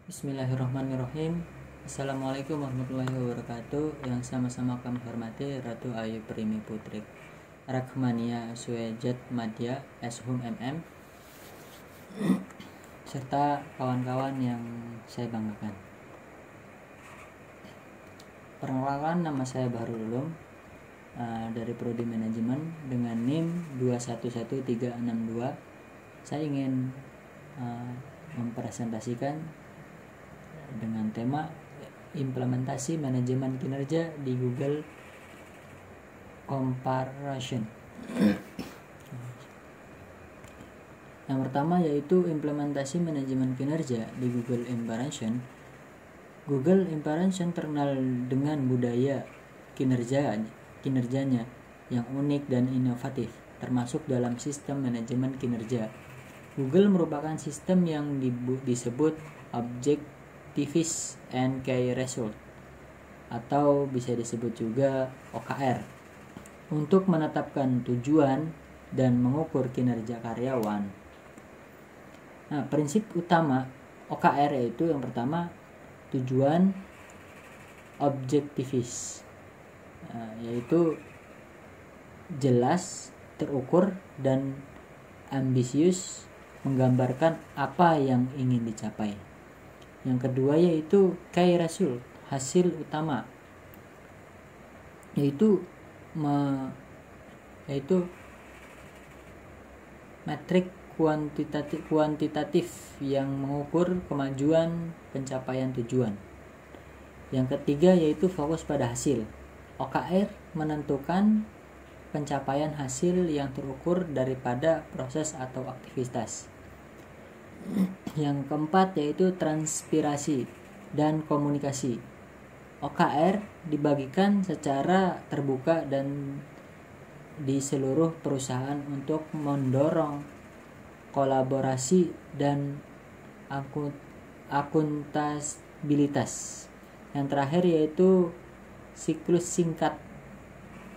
Bismillahirrahmanirrahim. Assalamualaikum warahmatullahi wabarakatuh. Yang sama-sama kami hormati Ratu Ayu Primi Putri Rakhmania Suejat Madya Eshum MM serta kawan-kawan yang saya banggakan. Perkenalkan, nama saya Bahrul Ulum dari Prodi Manajemen dengan NIM 211362. Saya ingin mempresentasikan dengan tema implementasi manajemen kinerja di Google Comparison. Yang pertama yaitu implementasi manajemen kinerja di Google Comparison. Google Comparison terkenal dengan budaya kinerjanya yang unik dan inovatif, termasuk dalam sistem manajemen kinerja. Google merupakan sistem yang disebut Objectives and Key Result atau bisa disebut juga OKR untuk menetapkan tujuan dan mengukur kinerja karyawan. Nah, prinsip utama OKR yaitu yang pertama tujuan objectives, yaitu jelas, terukur, dan ambisius, menggambarkan apa yang ingin dicapai. Yang kedua yaitu key result, hasil utama, yaitu metrik kuantitatif yang mengukur kemajuan pencapaian tujuan. Yang ketiga yaitu fokus pada hasil. OKR menentukan pencapaian hasil yang terukur daripada proses atau aktivitas. Yang keempat yaitu transpirasi dan komunikasi. OKR dibagikan secara terbuka dan di seluruh perusahaan untuk mendorong kolaborasi dan akuntabilitas. Yang terakhir yaitu siklus singkat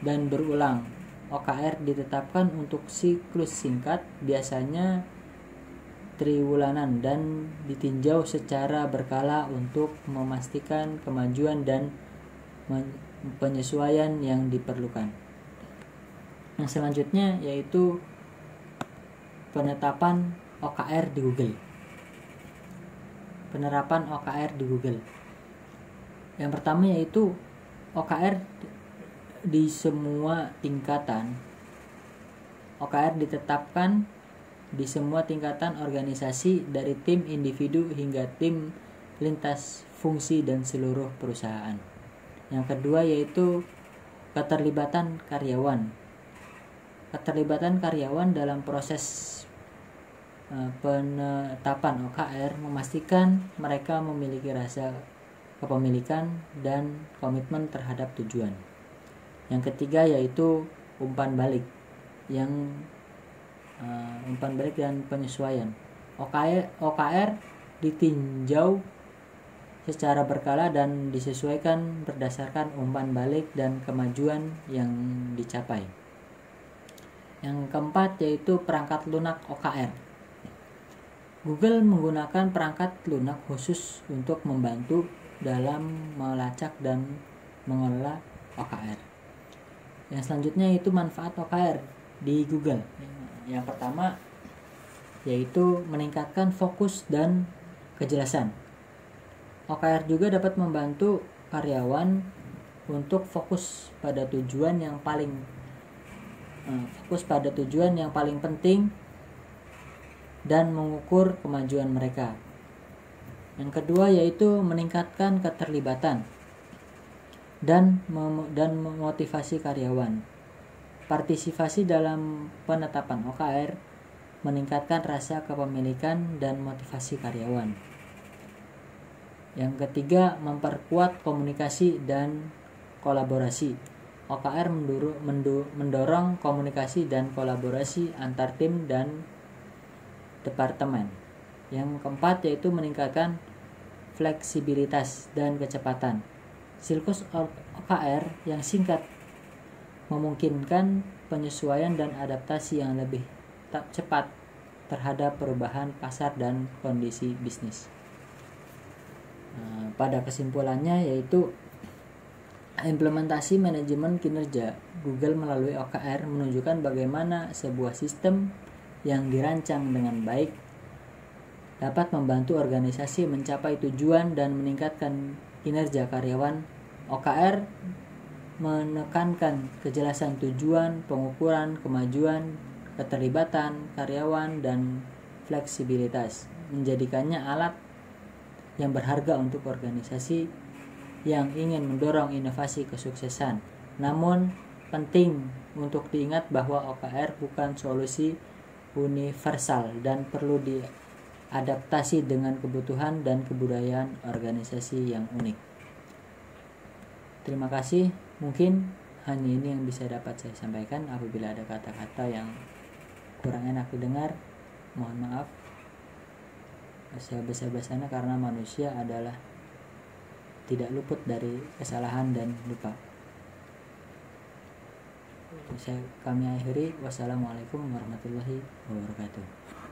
dan berulang. OKR ditetapkan untuk siklus singkat, biasanya triwulanan, dan ditinjau secara berkala untuk memastikan kemajuan dan penyesuaian yang diperlukan. Yang selanjutnya yaitu penetapan OKR di Google. Penerapan OKR di Google. Yang pertama yaitu OKR di semua tingkatan. OKR ditetapkan di semua tingkatan organisasi, dari tim individu hingga tim lintas fungsi dan seluruh perusahaan. Yang kedua yaitu keterlibatan karyawan. Keterlibatan karyawan dalam proses penetapan OKR memastikan mereka memiliki rasa kepemilikan dan komitmen terhadap tujuan. Yang ketiga yaitu umpan balik dan penyesuaian. OKR ditinjau secara berkala dan disesuaikan berdasarkan umpan balik dan kemajuan yang dicapai. Yang keempat yaitu perangkat lunak OKR. Google menggunakan perangkat lunak khusus untuk membantu dalam melacak dan mengelola OKR. Yang selanjutnya yaitu manfaat OKR di Google. Yang pertama yaitu meningkatkan fokus dan kejelasan. OKR juga dapat membantu karyawan untuk fokus pada tujuan yang paling penting dan mengukur kemajuan mereka. Yang kedua yaitu meningkatkan keterlibatan dan memotivasi karyawan. Partisipasi dalam penetapan OKR meningkatkan rasa kepemilikan dan motivasi karyawan. Yang ketiga, memperkuat komunikasi dan kolaborasi. OKR mendorong komunikasi dan kolaborasi antar tim dan departemen. Yang keempat yaitu meningkatkan fleksibilitas dan kecepatan. Siklus OKR yang singkat memungkinkan penyesuaian dan adaptasi yang lebih cepat terhadap perubahan pasar dan kondisi bisnis. Pada kesimpulannya yaitu implementasi manajemen kinerja Google melalui OKR menunjukkan bagaimana sebuah sistem yang dirancang dengan baik dapat membantu organisasi mencapai tujuan dan meningkatkan kinerja karyawan. OKR menekankan kejelasan tujuan, pengukuran, kemajuan, keterlibatan karyawan, dan fleksibilitas, menjadikannya alat yang berharga untuk organisasi yang ingin mendorong inovasi kesuksesan. Namun, penting untuk diingat bahwa OKR bukan solusi universal dan perlu diadaptasi dengan kebutuhan dan kebudayaan organisasi yang unik. Terima kasih. Mungkin hanya ini yang bisa dapat saya sampaikan. Apabila ada kata-kata yang kurang enak didengar, mohon maaf. Saya basa-basana karena manusia adalah tidak luput dari kesalahan dan lupa. Kami akhiri. Wassalamualaikum warahmatullahi wabarakatuh.